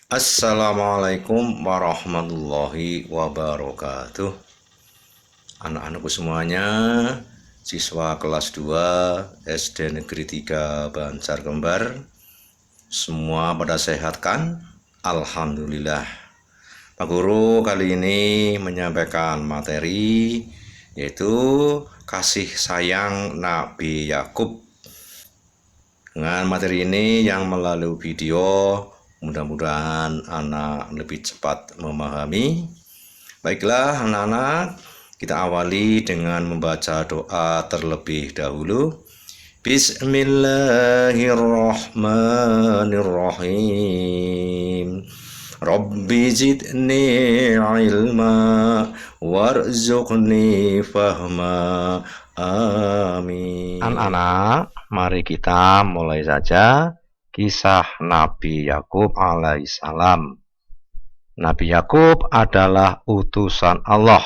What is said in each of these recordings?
Assalamualaikum warahmatullahi wabarakatuh. Anak-anakku semuanya, siswa kelas 2 SD Negeri 3 Banjar Kembar, semua pada sehat kan? Alhamdulillah. Pak Guru kali ini menyampaikan materi yaitu kasih sayang Nabi Yakub. Dengan materi ini yang melalui video, mudah-mudahan anak lebih cepat memahami. Baiklah anak-anak, kita awali dengan membaca doa terlebih dahulu. Bismillahirrahmanirrahim. Rabbi zidni ilma warzuqni fahma. Amin. Anak-anak, mari kita mulai saja kisah Nabi Yakub alaihissalam. Nabi Yakub adalah utusan Allah.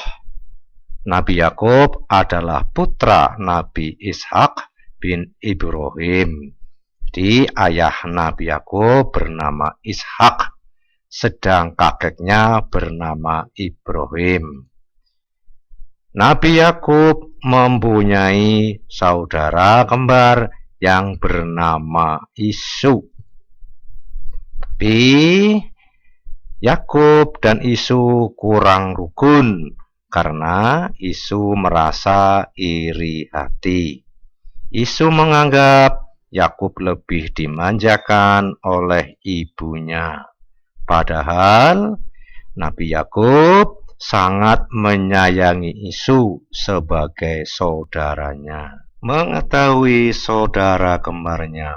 Nabi Yakub adalah putra Nabi Ishak bin Ibrahim. Jadi ayah Nabi Yakub bernama Ishak, sedang kakeknya bernama Ibrahim. Nabi Yakub mempunyai saudara kembar yang bernama Isu. Tapi Yakub dan Isu kurang rukun karena Isu merasa iri hati. Isu menganggap Yakub lebih dimanjakan oleh ibunya. Padahal Nabi Yakub sangat menyayangi Isu sebagai saudaranya. Mengetahui saudara kembarnya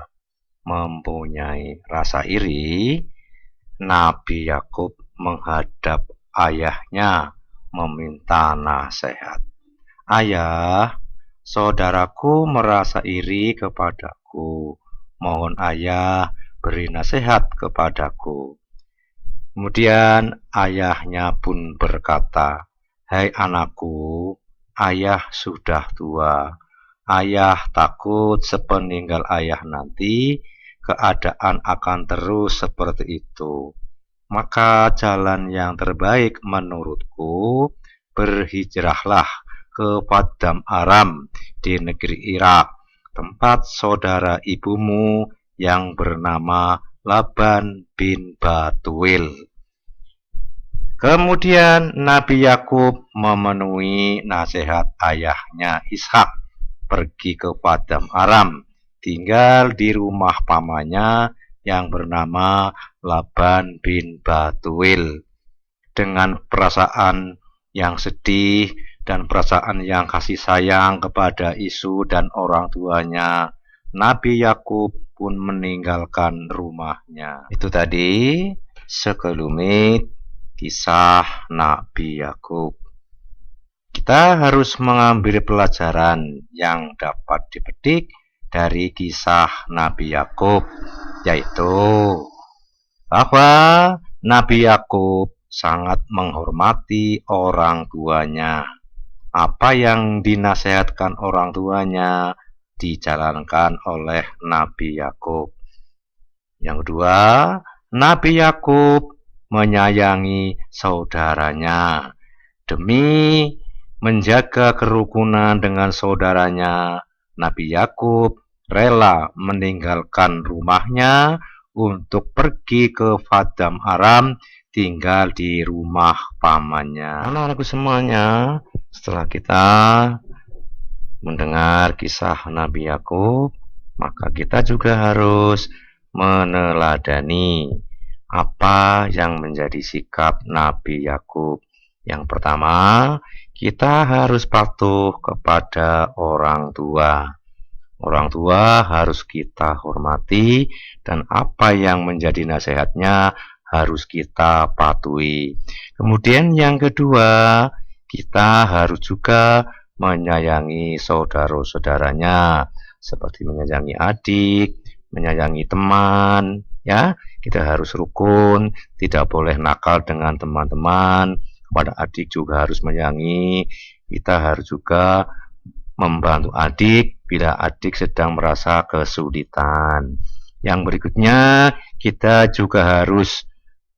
mempunyai rasa iri, Nabi Yakub menghadap ayahnya meminta nasihat. Ayah, saudaraku merasa iri kepadaku. Mohon ayah beri nasihat kepadaku. Kemudian ayahnya pun berkata, "Hai anakku, ayah sudah tua. Ayah takut sepeninggal ayah nanti keadaan akan terus seperti itu. Maka jalan yang terbaik menurutku, berhijrahlah ke Paddan Aram di negeri Irak, tempat saudara ibumu yang bernama Laban bin Batuil." Kemudian Nabi Yakub memenuhi nasihat ayahnya Ishak, pergi ke Paddan Aram, tinggal di rumah pamannya yang bernama Laban bin Batuil. Dengan perasaan yang sedih dan perasaan yang kasih sayang kepada Isu dan orang tuanya, Nabi Yakub pun meninggalkan rumahnya. Itu tadi sekelumit kisah Nabi Yakub. Kita harus mengambil pelajaran yang dapat dipetik dari kisah Nabi Yakub, yaitu bahwa Nabi Yakub sangat menghormati orang tuanya. Apa yang dinasihatkan orang tuanya dijalankan oleh Nabi Yakub. Yang kedua, Nabi Yakub menyayangi saudaranya. Demi menjaga kerukunan dengan saudaranya, Nabi Yakub rela meninggalkan rumahnya untuk pergi ke Paddan Aram, tinggal di rumah pamannya. Anak-anakku semuanya, setelah kita mendengar kisah Nabi Yakub, maka kita juga harus meneladani apa yang menjadi sikap Nabi Yakub. Yang pertama, kita harus patuh kepada orang tua. Orang tua harus kita hormati dan apa yang menjadi nasihatnya harus kita patuhi. Kemudian yang kedua, kita harus juga menyayangi saudara-saudaranya, seperti menyayangi adik, menyayangi teman, ya. Kita harus rukun, tidak boleh nakal dengan teman-teman. Kepada adik juga harus menyayangi. Kita harus juga membantu adik bila adik sedang merasa kesulitan. Yang berikutnya, kita juga harus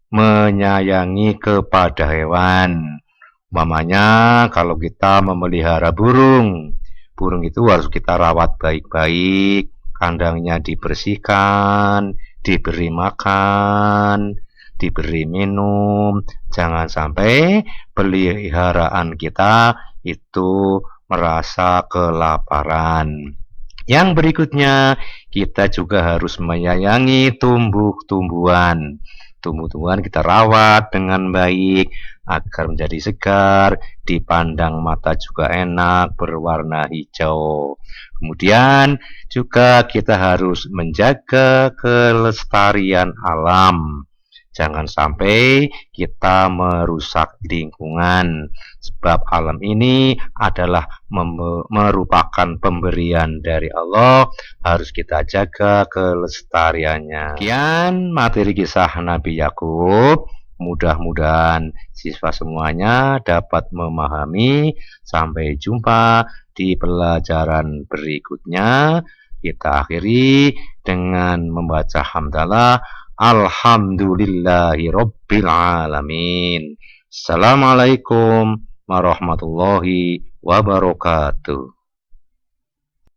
menyayangi kepada hewan. Umpamanya kalau kita memelihara burung, burung itu harus kita rawat baik-baik, kandangnya dibersihkan, diberi makan, diberi minum. Jangan sampai peliharaan kita itu merasa kelaparan. Yang berikutnya, kita juga harus menyayangi tumbuh-tumbuhan. Tumbuh-tumbuhan kita rawat dengan baik agar menjadi segar, dipandang mata juga enak, berwarna hijau. Kemudian juga kita harus menjaga kelestarian alam. Jangan sampai kita merusak lingkungan, sebab alam ini adalah merupakan pemberian dari Allah, harus kita jaga kelestariannya. Sekian materi kisah Nabi Yakub. Mudah-mudahan siswa semuanya dapat memahami. Sampai jumpa di pelajaran berikutnya. Kita akhiri dengan membaca hamdalah. Alhamdulillahirabbil alamin. Assalamualaikum warahmatullahi wabarakatuh.